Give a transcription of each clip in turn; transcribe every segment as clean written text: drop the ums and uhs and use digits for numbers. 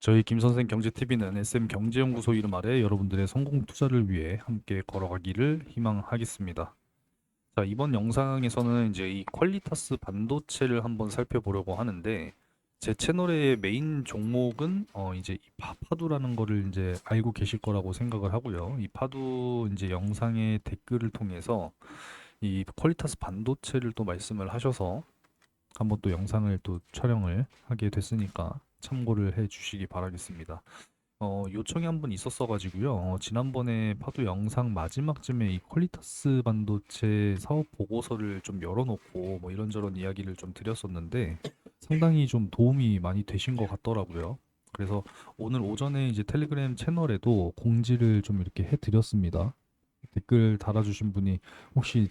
저희 김선생 경제TV는 SM경제연구소 이름 아래 여러분들의 성공 투자를 위해 함께 걸어가기를 희망하겠습니다. 자, 이번 영상에서는 이제 이 퀄리타스 반도체를 한번 살펴보려고 하는데, 제 채널의 메인 종목은 이제 이 파두라는 거를 이제 알고 계실 거라고 생각을 하고요. 이 파두 이제 영상의 댓글을 통해서 이 퀄리타스 반도체를 또 말씀을 하셔서 한번 또 영상을 또 촬영을 하게 됐으니까 참고를 해 주시기 바라겠습니다. 요청이 한번 있었어가지고요. 지난번에 파도 영상 마지막쯤에 이 퀄리타스 반도체 사업 보고서를 좀 열어놓고 뭐 이런저런 이야기를 좀 드렸었는데 상당히 좀 도움이 많이 되신 것 같더라고요. 그래서 오늘 오전에 이제 텔레그램 채널에도 공지를 좀 이렇게 해드렸습니다. 댓글 달아주신 분이 혹시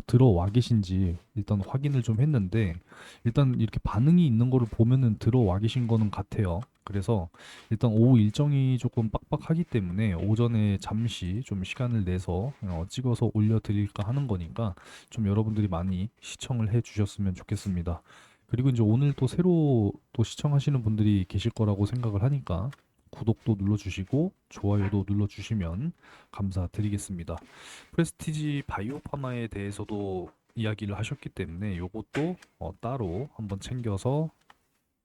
들어와 계신지 일단 확인을 좀 했는데 일단 이렇게 반응이 있는 거를 보면은 들어와 계신 거는 같아요. 그래서 일단 오후 일정이 조금 빡빡하기 때문에 오전에 잠시 좀 시간을 내서 찍어서 올려드릴까 하는 거니까 좀 여러분들이 많이 시청을 해 주셨으면 좋겠습니다. 그리고 이제 오늘 또 새로 또 시청하시는 분들이 계실 거라고 생각을 하니까 구독도 눌러주시고 좋아요도 눌러주시면 감사드리겠습니다. 프레스티지 바이오파마에 대해서도 이야기를 하셨기 때문에 요것도 따로 한번 챙겨서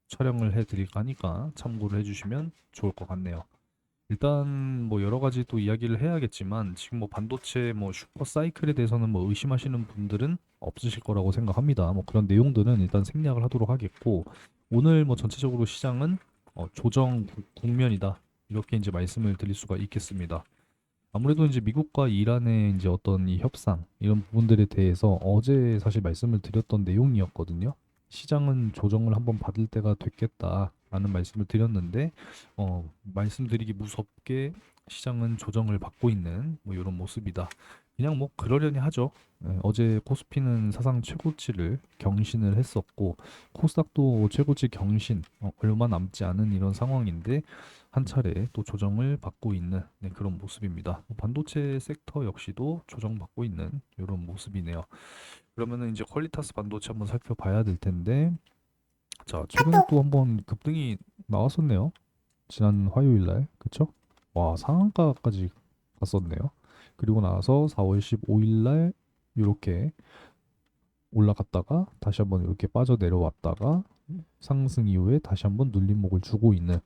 촬영을 해드릴까 하니까 참고를 해주시면 좋을 것 같네요. 일단 뭐 여러 가지 또 이야기를 해야겠지만 지금 뭐 반도체 뭐 슈퍼 사이클에 대해서는 뭐 의심하시는 분들은 없으실 거라고 생각합니다. 뭐 그런 내용들은 일단 생략을 하도록 하겠고 오늘 뭐 전체적으로 시장은 조정 국면이다. 이렇게 이제 말씀을 드릴 수가 있겠습니다. 아무래도 이제 미국과 이란의 이제 어떤 이 협상 이런 부분들에 대해서 어제 사실 말씀을 드렸던 내용이었거든요. 시장은 조정을 한번 받을 때가 됐겠다라는 말씀을 드렸는데 말씀드리기 무섭게 시장은 조정을 받고 있는 뭐 이런 모습이다. 그냥 뭐 그러려니 하죠. 어제 코스피는 사상 최고치를 경신을 했었고 코스닥도 최고치 경신 얼마 남지 않은 이런 상황인데 한 차례 또 조정을 받고 있는 그런 모습입니다. 반도체 섹터 역시도 조정받고 있는 이런 모습이네요. 그러면은 이제 퀄리타스 반도체 한번 살펴봐야 될 텐데, 자 최근에 또 한번 급등이 나왔었네요. 지난 화요일 날, 그쵸? 와 상한가까지 갔었네요. 그리고 나서 4월 15일 날 이렇게 올라갔다가 다시 한번 이렇게 빠져 내려왔다가 상승 이후에 다시 한번 눌림목을 주고 있는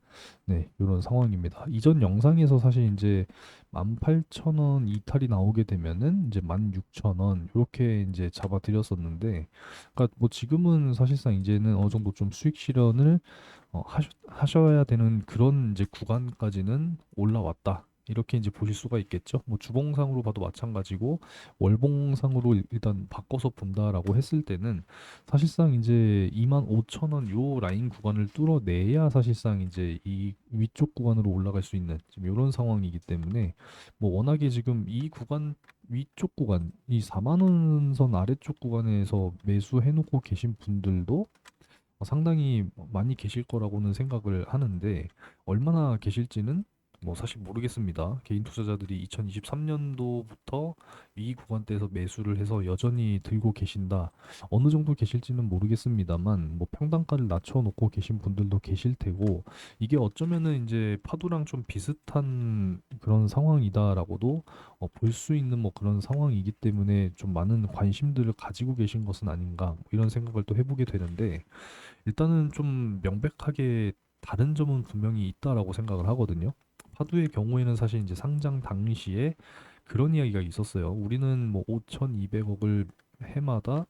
이런 상황입니다. 이전 영상에서 사실 이제 18,000원 이탈이 나오게 되면은 이제 16,000원 이렇게 이제 잡아드렸었는데, 그러니까 뭐 지금은 사실상 이제는 어느 정도 좀 수익 실현을 하셔야 되는 그런 이제 구간까지는 올라왔다. 이렇게 이제 보실 수가 있겠죠. 뭐 주봉상으로 봐도 마찬가지고 월봉상으로 일단 바꿔서 본다라고 했을 때는 사실상 이제 25,000원 요 라인 구간을 뚫어내야 사실상 이제 이 위쪽 구간으로 올라갈 수 있는 지금 이런 상황이기 때문에 뭐 워낙에 지금 이 구간 위쪽 구간 이 4만 원 선 아래쪽 구간에서 매수해 놓고 계신 분들도 상당히 많이 계실 거라고는 생각을 하는데 얼마나 계실지는 뭐 사실 모르겠습니다. 개인 투자자들이 2023년도부터 이 구간대에서 매수를 해서 여전히 들고 계신다. 어느 정도 계실지는 모르겠습니다만 뭐 평단가를 낮춰놓고 계신 분들도 계실 테고 이게 어쩌면은 이제 파도랑 좀 비슷한 그런 상황이다라고도 볼 수 있는 뭐 그런 상황이기 때문에 좀 많은 관심들을 가지고 계신 것은 아닌가 뭐 이런 생각을 또 해보게 되는데 일단은 좀 명백하게 다른 점은 분명히 있다라고 생각을 하거든요. 파두의 경우에는 사실 이제 상장 당시에 그런 이야기가 있었어요. 우리는 뭐 5,200억을 해마다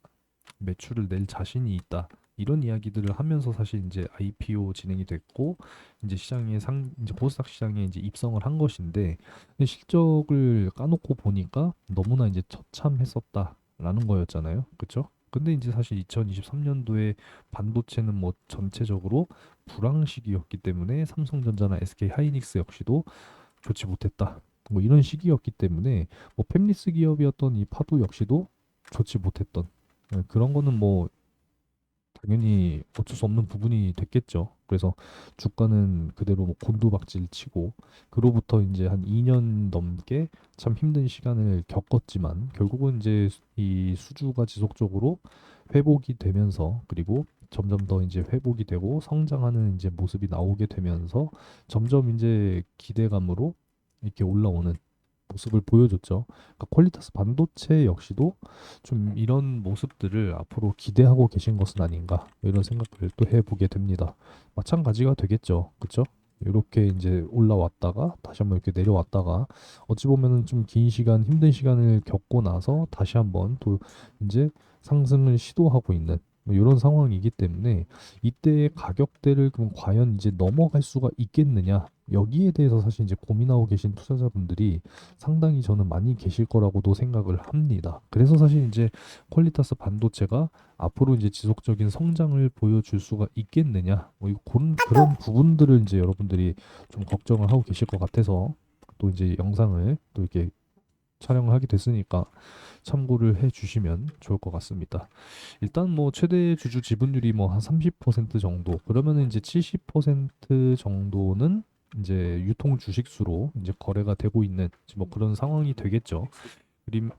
매출을 낼 자신이 있다. 이런 이야기들을 하면서 사실 이제 IPO 진행이 됐고 이제 시장에 이제 코스닥 시장에 이제 입성을 한 것인데 근데 실적을 까놓고 보니까 너무나 이제 처참했었다라는 거였잖아요. 그렇죠? 근데 이제 사실 2023년도에 반도체는 뭐 전체적으로 불황 시기였기 때문에 삼성전자나 SK 하이닉스 역시도 좋지 못했다. 뭐 이런 시기였기 때문에 뭐 팹리스 기업이었던 이 파도 역시도 좋지 못했던 그런 거는 뭐 당연히 어쩔 수 없는 부분이 됐겠죠. 그래서 주가는 그대로 뭐 곤두박질 치고 그로부터 이제 한 2년 넘게 참 힘든 시간을 겪었지만 결국은 이제 이 수주가 지속적으로 회복이 되면서 그리고 점점 더 이제 회복이 되고 성장하는 이제 모습이 나오게 되면서 점점 이제 기대감으로 이렇게 올라오는 모습을 보여줬죠. 그러니까 퀄리타스 반도체 역시도 좀 이런 모습들을 앞으로 기대하고 계신 것은 아닌가 뭐 이런 생각을 또 해보게 됩니다. 마찬가지가 되겠죠. 그렇죠? 이렇게 이제 올라왔다가 다시 한번 이렇게 내려왔다가 어찌 보면은 좀 긴 시간 힘든 시간을 겪고 나서 다시 한번 또 이제 상승을 시도하고 있는 뭐 이런 상황이기 때문에 이때의 가격대를 그럼 과연 이제 넘어갈 수가 있겠느냐 여기에 대해서 사실 이제 고민하고 계신 투자자분들이 상당히 저는 많이 계실 거라고도 생각을 합니다. 그래서 사실 이제 퀄리타스 반도체가 앞으로 이제 지속적인 성장을 보여줄 수가 있겠느냐 뭐 그런 부분들을 이제 여러분들이 좀 걱정을 하고 계실 것 같아서 또 이제 영상을 또 이렇게 촬영을 하게 됐으니까 참고를 해 주시면 좋을 것 같습니다. 일단 뭐 최대 주주 지분율이 뭐 한 30% 정도 그러면은 이제 70% 정도는 이제 유통 주식수로 이제 거래가 되고 있는 뭐 그런 상황이 되겠죠.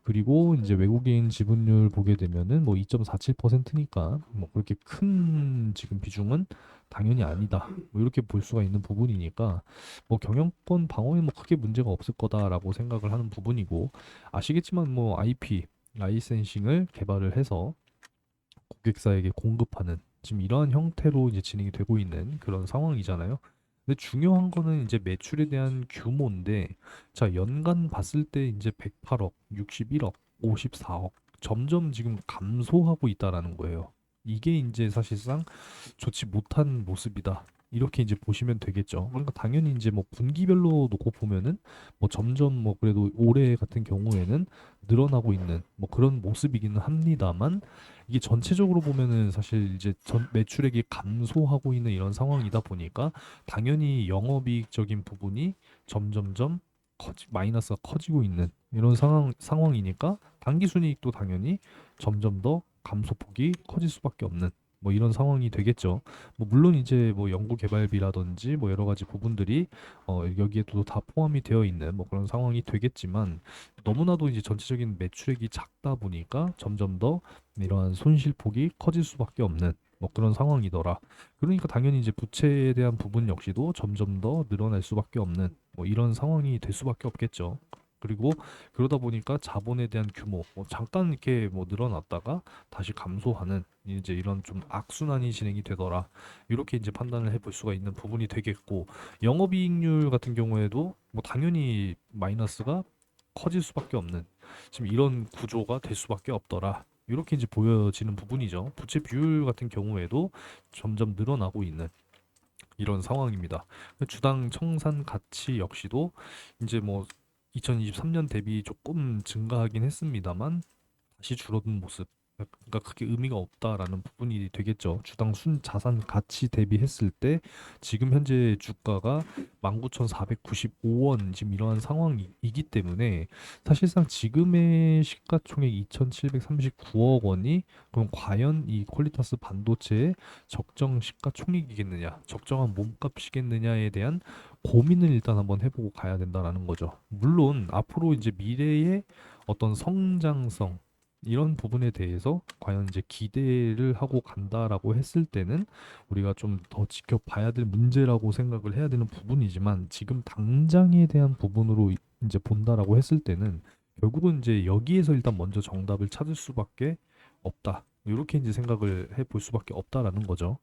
그리고 이제 외국인 지분율 보게 되면은 뭐 2.47%니까 뭐 그렇게 큰 지금 비중은 당연히 아니다. 뭐 이렇게 볼 수가 있는 부분이니까 뭐 경영권 방어에 뭐 크게 문제가 없을 거다라고 생각을 하는 부분이고 아시겠지만 뭐 IP 라이센싱을 개발을 해서 고객사에게 공급하는 지금 이러한 형태로 이제 진행이 되고 있는 그런 상황이잖아요. 근데 중요한 거는 이제 매출에 대한 규모인데, 자, 연간 봤을 때 이제 108억, 61억, 54억 점점 지금 감소하고 있다라는 거예요. 이게 이제 사실상 좋지 못한 모습이다. 이렇게 이제 보시면 되겠죠. 그러니까 당연히 이제 뭐 분기별로 놓고 보면은 뭐 점점 뭐 그래도 올해 같은 경우에는 늘어나고 있는 뭐 그런 모습이기는 합니다만 이게 전체적으로 보면은 사실 이제 전 매출액이 감소하고 있는 이런 상황이다 보니까 당연히 영업이익적인 부분이 점점점 마이너스가 커지고 있는 이런 상황이니까 당기순이익도 당연히 점점 더 감소폭이 커질 수밖에 없는 뭐 이런 상황이 되겠죠. 뭐 물론 이제 뭐 연구 개발비라든지 뭐 여러 가지 부분들이 여기에도 다 포함이 되어 있는 뭐 그런 상황이 되겠지만 너무나도 이제 전체적인 매출액이 작다 보니까 점점 더 이러한 손실폭이 커질 수밖에 없는 뭐 그런 상황이더라. 그러니까 당연히 이제 부채에 대한 부분 역시도 점점 더 늘어날 수밖에 없는 뭐 이런 상황이 될 수밖에 없겠죠. 그리고 그러다 보니까 자본에 대한 규모 뭐 잠깐 이렇게 뭐 늘어났다가 다시 감소하는 이제 이런 좀 악순환이 진행이 되더라. 이렇게 이제 판단을 해볼 수가 있는 부분이 되겠고 영업이익률 같은 경우에도 뭐 당연히 마이너스가 커질 수밖에 없는 지금 이런 구조가 될 수밖에 없더라. 이렇게 이제 보여지는 부분이죠. 부채 비율 같은 경우에도 점점 늘어나고 있는 이런 상황입니다. 주당 청산 가치 역시도 이제 뭐 2023년 대비 조금 증가하긴 했습니다만 다시 줄어든 모습. 그러니까 크게 의미가 없다라는 부분이 되겠죠. 주당 순자산 가치 대비했을 때 지금 현재 주가가 19,495원 지금 이러한 상황이기 때문에 사실상 지금의 시가총액 2,739억 원이 그럼 과연 이 퀄리타스 반도체의 적정 시가총액이겠느냐, 적정한 몸값이겠느냐에 대한 고민을 일단 한번 해보고 가야 된다라는 거죠. 물론 앞으로 이제 미래의 어떤 성장성 이런 부분에 대해서 과연 이제 기대를 하고 간다라고 했을 때는 우리가 좀 더 지켜봐야 될 문제라고 생각을 해야 되는 부분이지만 지금 당장에 대한 부분으로 이제 본다라고 했을 때는 결국은 이제 여기에서 일단 먼저 정답을 찾을 수밖에 없다. 이렇게 이제 생각을 해볼 수밖에 없다라는 거죠.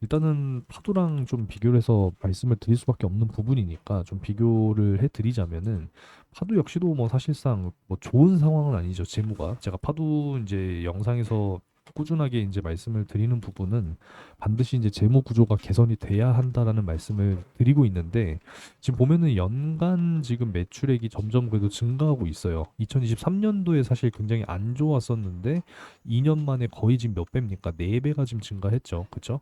일단은 파도랑 좀 비교를 해서 말씀을 드릴 수밖에 없는 부분이니까 좀 비교를 해드리자면은 파도 역시도 뭐 사실상 뭐 좋은 상황은 아니죠. 재무가 제가 파도 이제 영상에서 꾸준하게 이제 말씀을 드리는 부분은 반드시 이제 재무 구조가 개선이 돼야 한다라는 말씀을 드리고 있는데 지금 보면은 연간 지금 매출액이 점점 그래도 증가하고 있어요. 2023년도에 사실 굉장히 안 좋았었는데 2년 만에 거의 지금 몇 배입니까? 4배가 지금 증가했죠. 그쵸?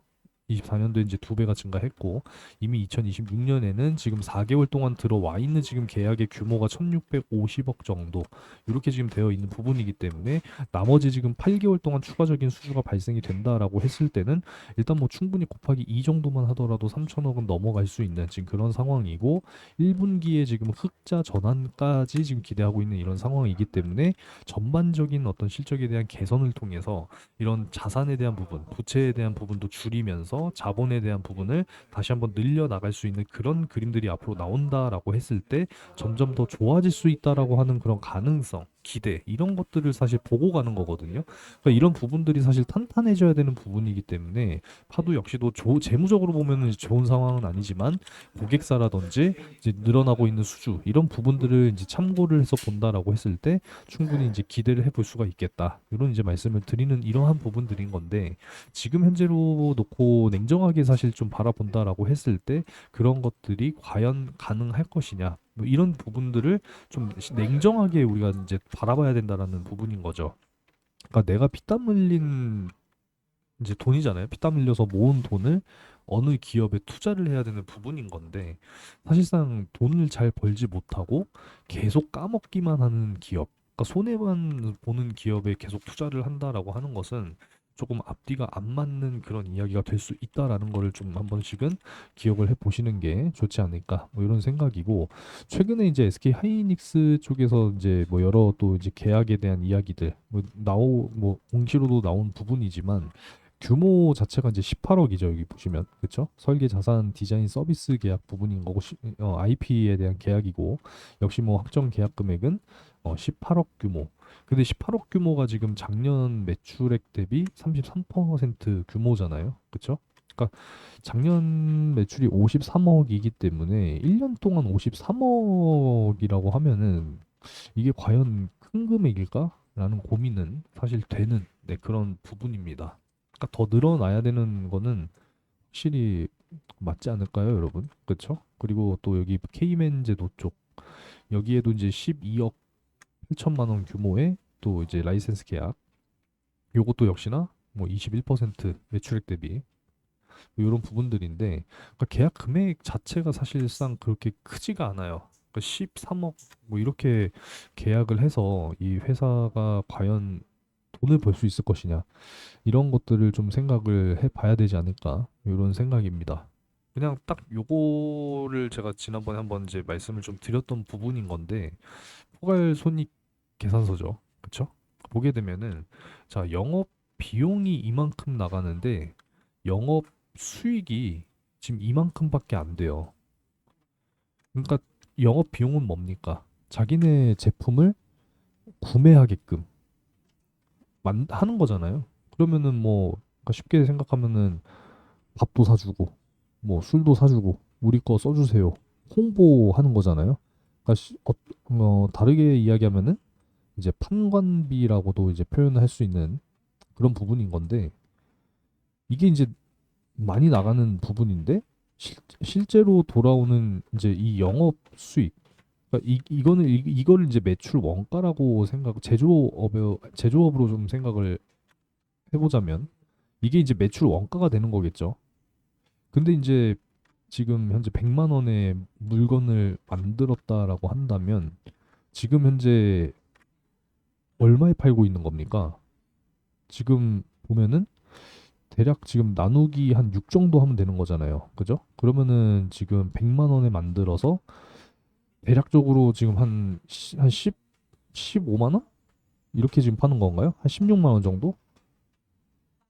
24년도에 이제 2배가 증가했고 이미 2026년에는 지금 4개월 동안 들어와 있는 지금 계약의 규모가 1650억 정도 이렇게 지금 되어 있는 부분이기 때문에 나머지 지금 8개월 동안 추가적인 수주가 발생이 된다라고 했을 때는 일단 뭐 충분히 곱하기 2 정도만 하더라도 3천억은 넘어갈 수 있는 지금 그런 상황이고 1분기에 지금 흑자 전환까지 지금 기대하고 있는 이런 상황이기 때문에 전반적인 어떤 실적에 대한 개선을 통해서 이런 자산에 대한 부분, 부채에 대한 부분도 줄이면서 자본에 대한 부분을 다시 한번 늘려 나갈 수 있는 그런 그림들이 앞으로 나온다라고 했을 때 점점 더 좋아질 수 있다라고 하는 그런 가능성, 기대 이런 것들을 사실 보고 가는 거거든요. 그러니까 이런 부분들이 사실 탄탄해져야 되는 부분이기 때문에 파도 역시도 재무적으로 보면은 좋은 상황은 아니지만 고객사라든지 이제 늘어나고 있는 수주 이런 부분들을 이제 참고를 해서 본다라고 했을 때 충분히 이제 기대를 해볼 수가 있겠다. 이런 이제 말씀을 드리는 이러한 부분들인 건데 지금 현재로 놓고 냉정하게 사실 좀 바라본다라고 했을 때 그런 것들이 과연 가능할 것이냐. 뭐 이런 부분들을 좀 냉정하게 우리가 이제 바라봐야 된다라는 부분인 거죠. 그러니까 내가 피땀 흘린 이제 돈이잖아요. 피땀 흘려서 모은 돈을 어느 기업에 투자를 해야 되는 부분인 건데 사실상 돈을 잘 벌지 못하고 계속 까먹기만 하는 기업, 그러니까 손해만 보는 기업에 계속 투자를 한다라고 하는 것은 조금 앞뒤가 안 맞는 그런 이야기가 될 수 있다라는 거를 좀 한 번씩은 기억을 해 보시는 게 좋지 않을까 뭐 이런 생각이고 최근에 이제 SK 하이닉스 쪽에서 이제 뭐 여러 또 이제 계약에 대한 이야기들 뭐 공시로도 나온 부분이지만 규모 자체가 이제 18억이죠. 여기 보시면. 그렇죠? 설계 자산 디자인 서비스 계약 부분인 거고 IP에 대한 계약이고 역시 뭐 확정 계약 금액은 18억 규모. 근데 18억 규모가 지금 작년 매출액 대비 33% 규모잖아요. 그렇죠? 그러니까 작년 매출이 53억이기 때문에 1년 동안 53억이라고 하면은 이게 과연 큰 금액일까라는 고민은 사실 되는 네, 그런 부분입니다. 그러니까 더 늘어나야 되는 거는 확실히 맞지 않을까요, 여러분? 그렇죠? 그리고 또 여기 K맨 제도 쪽 여기에도 이제 12억 8천만 원 규모의 또 이제 라이센스 계약 요것도 역시나 뭐 21% 매출액 대비 뭐 이런 부분들인데 그러니까 계약 금액 자체가 사실상 그렇게 크지가 않아요. 그러니까 13억 뭐 이렇게 계약을 해서 이 회사가 과연 돈을 벌 수 있을 것이냐 이런 것들을 좀 생각을 해봐야 되지 않을까 이런 생각입니다. 그냥 딱 요거를 제가 지난번에 한번 이제 말씀을 좀 드렸던 부분인 건데 포괄손익 계산서죠. 그쵸? 보게 되면은 자 영업 비용이 이만큼 나가는데 영업 수익이 지금 이만큼밖에 안 돼요. 그러니까 영업 비용은 뭡니까? 자기네 제품을 구매하게끔 하는 거잖아요. 그러면은 뭐 그러니까 쉽게 생각하면은 밥도 사주고 뭐 술도 사주고 우리 거 써주세요. 홍보하는 거잖아요. 그러니까 다르게 이야기하면은 이제 판관비라고도 이제 표현을 할 수 있는 그런 부분인 건데 이게 이제 많이 나가는 부분인데 실제로 돌아오는 이제 이 영업 수익 그러니까 이거를 이제 매출 원가라고 제조업으로 좀 생각을 해보자면 이게 이제 매출 원가가 되는 거겠죠. 근데 이제 지금 현재 100만 원의 물건을 만들었다라고 한다면 지금 현재 얼마에 팔고 있는 겁니까? 지금 보면은 대략 지금 나누기 한 6 정도 하면 되는 거잖아요. 그죠? 그러면은 지금 100만 원에 만들어서 대략적으로 지금 한 10, 15만 원? 이렇게 지금 파는 건가요? 한 16만 원 정도?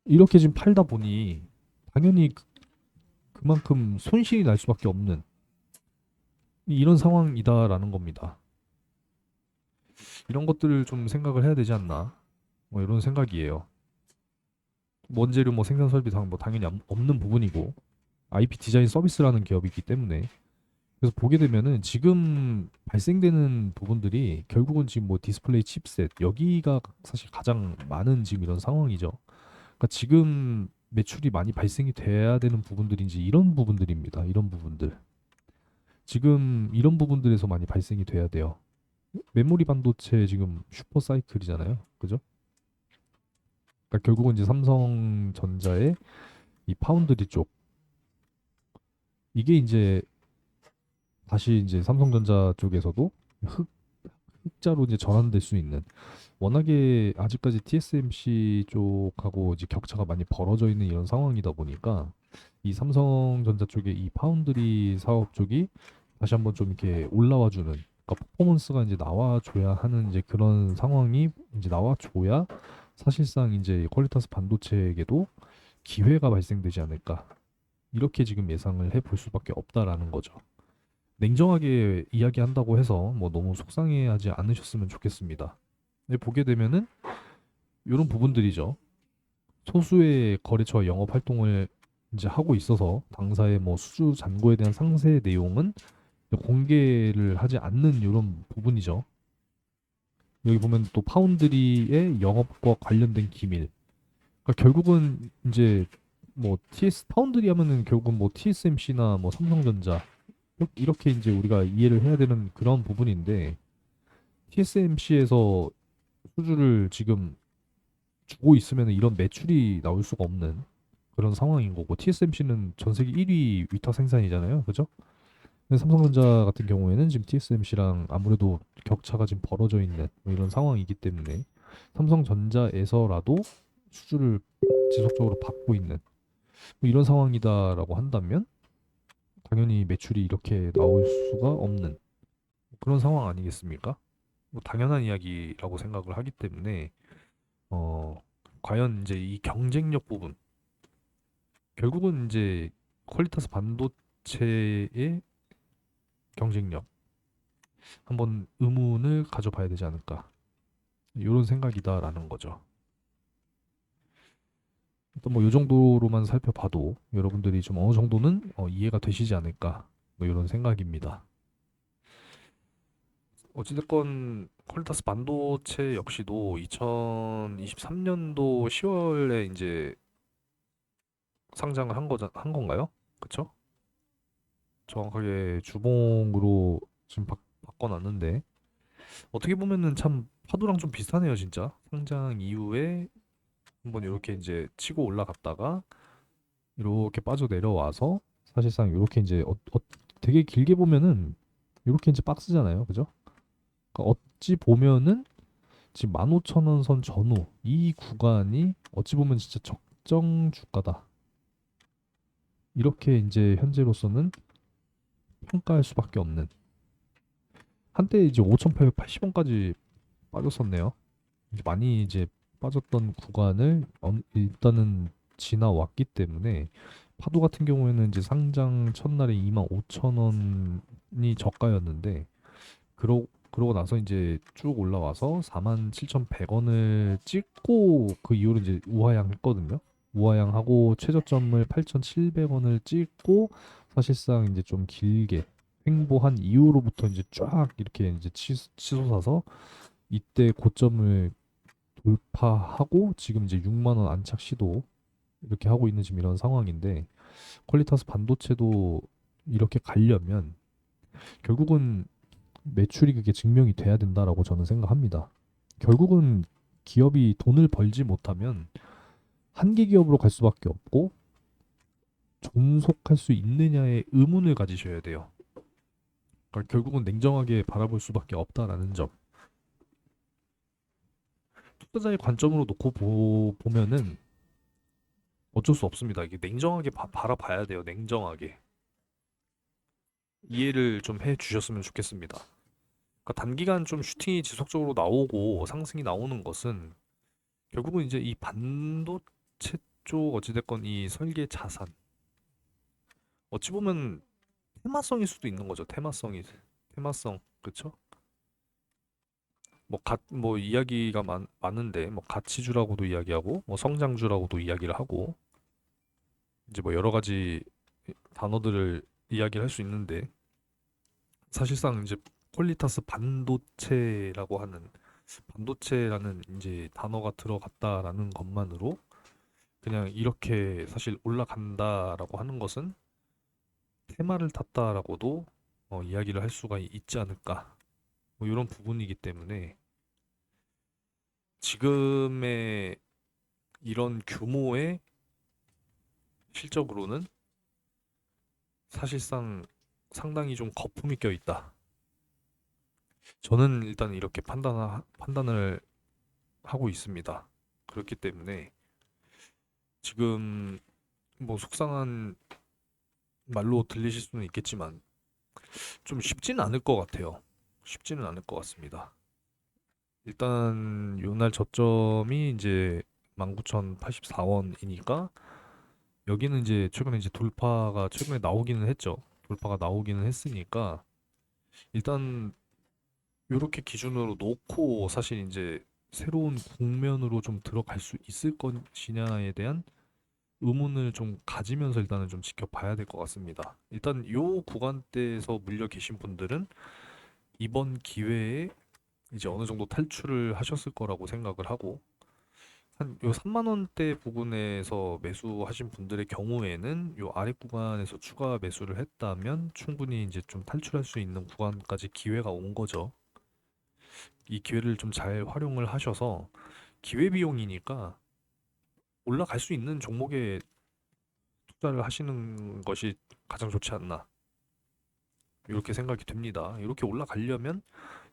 이렇게 지금 팔다 보니 당연히 그만큼 손실이 날 수밖에 없는 이런 상황이다라는 겁니다. 이런 것들을 좀 생각을 해야 되지 않나? 뭐 이런 생각이에요. 원재료 뭐 생산 설비 뭐 당연히 없는 부분이고 IP 디자인 서비스라는 기업이기 때문에 그래서 보게 되면은 지금 발생되는 부분들이 결국은 지금 뭐 디스플레이 칩셋 여기가 사실 가장 많은 지금 이런 상황이죠. 그러니까 지금 매출이 많이 발생이 돼야 되는 부분들인지 이런 부분들입니다. 이런 부분들. 지금 이런 부분들에서 많이 발생이 돼야 돼요. 메모리 반도체 지금 슈퍼 사이클이잖아요. 그죠? 그러니까 결국은 이제 삼성전자의 이 파운드리 쪽 이게 이제 다시 이제 삼성전자 쪽에서도 흑자로 이제 전환될 수 있는 워낙에 아직까지 TSMC 쪽하고 이제 격차가 많이 벌어져 있는 이런 상황이다 보니까 이 삼성전자 쪽의 이 파운드리 사업 쪽이 다시 한번 좀 이렇게 올라와 주는 그러니까 퍼포먼스가 이제 나와줘야 하는 이제 그런 상황이 이제 나와줘야 사실상 이제 퀄리타스 반도체에게도 기회가 발생되지 않을까 이렇게 지금 예상을 해볼 수밖에 없다라는 거죠. 냉정하게 이야기한다고 해서 뭐 너무 속상해하지 않으셨으면 좋겠습니다. 근데 보게 되면은 이런 부분들이죠. 소수의 거래처와 영업 활동을 이제 하고 있어서 당사의 뭐 수주 잔고에 대한 상세 내용은 공개를 하지 않는 이런 부분이죠. 여기 보면 또 파운드리의 영업과 관련된 기밀. 그러니까 결국은 이제 뭐 TS 파운드리 하면은 결국은 뭐 TSMC나 뭐 삼성전자 이렇게 이제 우리가 이해를 해야 되는 그런 부분인데 TSMC에서 수주를 지금 주고 있으면 이런 매출이 나올 수가 없는 그런 상황인 거고 TSMC는 전 세계 1위 위탁 생산이잖아요. 그죠? 근데 삼성전자 같은 경우에는 지금 TSMC랑 아무래도 격차가 지금 벌어져 있는 뭐 이런 상황이기 때문에 삼성전자에서라도 수주를 지속적으로 받고 있는 뭐 이런 상황이다라고 한다면 당연히 매출이 이렇게 나올 수가 없는 그런 상황 아니겠습니까? 뭐 당연한 이야기라고 생각을 하기 때문에 어 과연 이제 이 경쟁력 부분 결국은 이제 퀄리타스 반도체의 경쟁력 한번 의문을 가져봐야 되지 않을까 이런 생각이다라는 거죠. 일단 뭐 이 정도로만 살펴봐도 여러분들이 좀 어느 정도는 이해가 되시지 않을까 뭐 이런 생각입니다. 어찌됐건 퀄리타스 반도체 역시도 2023년도 10월에 이제 상장을 한 건가요? 그쵸? 정확하게 주봉으로 지금 바꿔놨는데 어떻게 보면은 참 파도랑 좀 비슷하네요, 진짜. 상장 이후에 한번 이렇게 이제 치고 올라갔다가 이렇게 빠져 내려와서 사실상 이렇게 이제 되게 길게 보면은 이렇게 이제 박스잖아요, 그죠? 그러니까 어찌 보면은 지금 15,000원 선 전후 이 구간이 어찌 보면 진짜 적정 주가다. 이렇게 이제 현재로서는 평가할 수밖에 없는. 한때 이제 5,880원까지 빠졌었네요. 이제 많이 이제 빠졌던 구간을 일단은 지나왔기 때문에 파도 같은 경우에는 이제 상장 첫날에 25,000원이 저가였는데 그러고 나서 이제 쭉 올라와서 47,100원을 찍고 그 이후로 이제 우하향했거든요. 우하향하고 최저점을 8,700원을 찍고 사실상 이제 좀 길게 횡보한 이후로부터 이제 쫙 이렇게 이제 치솟아서 이때 고점을 돌파하고 지금 이제 6만 원 안착 시도 이렇게 하고 있는 지금 이런 상황인데 퀄리타스 반도체도 이렇게 가려면 결국은 매출이 그게 증명이 돼야 된다라고 저는 생각합니다. 결국은 기업이 돈을 벌지 못하면 한계 기업으로 갈 수밖에 없고 존속할 수 있느냐의 의문을 가지셔야 돼요. 그러니까 결국은 냉정하게 바라볼 수밖에 없다라는 점. 투자자의 관점으로 놓고 보면은 어쩔 수 없습니다. 이게 냉정하게 바라봐야 돼요. 냉정하게. 이해를 좀 해 주셨으면 좋겠습니다. 그러니까 단기간 좀 슈팅이 지속적으로 나오고 상승이 나오는 것은 결국은 이제 이 반도체 쪽 어찌됐건 이 설계 자산 어찌 보면 테마성일 수도 있는 거죠. 테마성 그쵸? 뭐 이야기가 많은데 뭐 가치주라고도 이야기하고 뭐 성장주라고도 이야기를 하고 이제 뭐 여러 가지 단어들을 이야기를 할 수 있는데 사실상 이제 퀄리타스 반도체라는 이제 단어가 들어갔다라는 것만으로 그냥 이렇게 사실 올라간다라고 하는 것은 테마를 탔다라고도 이야기를 할 수가 있지 않을까 뭐 이런 부분이기 때문에 지금의 이런 규모의 실적으로는 사실상 상당히 좀 거품이 껴 있다. 저는 일단 이렇게 판단을 하고 있습니다. 그렇기 때문에 지금 뭐 속상한 말로 들리실 수는 있겠지만 좀 쉽지는 않을 것 같아요. 쉽지는 않을 것 같습니다. 일단 요날 저점이 이제 19,084원이니까 여기는 이제 최근에 이제 돌파가 최근에 나오기는 했죠. 돌파가 나오기는 했으니까 일단 요렇게 기준으로 놓고 사실 이제 새로운 국면으로 좀 들어갈 수 있을 것이냐에 대한 의문을 좀 가지면서 일단은 좀 지켜봐야 될 것 같습니다. 일단 요 구간대에서 물려 계신 분들은 이번 기회에 이제 어느 정도 탈출을 하셨을 거라고 생각을 하고 한 요 3만 원대 부근에서 매수하신 분들의 경우에는 요 아래 구간에서 추가 매수를 했다면 충분히 이제 좀 탈출할 수 있는 구간까지 기회가 온 거죠. 이 기회를 좀 잘 활용을 하셔서 기회 비용이니까 올라갈 수 있는 종목에 투자를 하시는 것이 가장 좋지 않나 이렇게 생각이 듭니다. 이렇게 올라가려면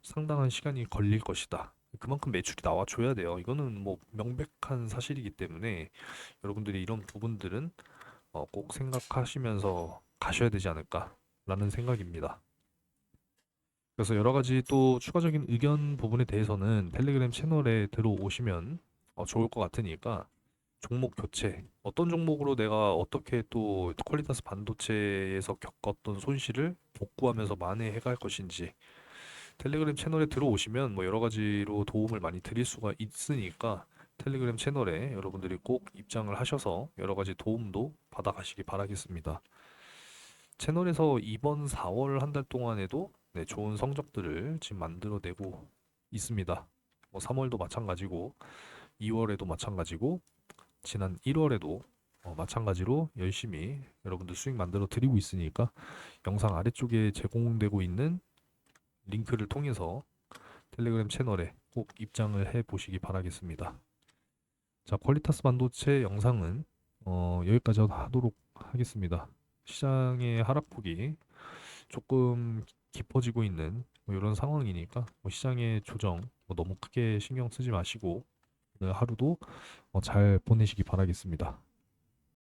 상당한 시간이 걸릴 것이다. 그만큼 매출이 나와줘야 돼요. 이거는 뭐 명백한 사실이기 때문에 여러분들이 이런 부분들은 꼭 생각하시면서 가셔야 되지 않을까라는 생각입니다. 그래서 여러 가지 또 추가적인 의견 부분에 대해서는 텔레그램 채널에 들어오시면 좋을 것 같으니까 종목 교체, 어떤 종목으로 내가 어떻게 또 퀄리타스 반도체에서 겪었던 손실을 복구하면서 만회해 갈 것인지 텔레그램 채널에 들어오시면 뭐 여러 가지로 도움을 많이 드릴 수가 있으니까 텔레그램 채널에 여러분들이 꼭 입장을 하셔서 여러 가지 도움도 받아가시기 바라겠습니다. 채널에서 이번 4월 한 달 동안에도 네, 좋은 성적들을 지금 만들어내고 있습니다. 뭐 3월도 마찬가지고 2월에도 마찬가지고 지난 1월에도 마찬가지로 열심히 여러분들 수익 만들어 드리고 있으니까 영상 아래쪽에 제공되고 있는 링크를 통해서 텔레그램 채널에 꼭 입장을 해 보시기 바라겠습니다. 자, 퀄리타스 반도체 영상은 여기까지 하도록 하겠습니다. 시장의 하락폭이 조금 깊어지고 있는 뭐 이런 상황이니까 뭐 시장의 조정 뭐 너무 크게 신경 쓰지 마시고 오늘 하루도 잘 보내시기 바라겠습니다.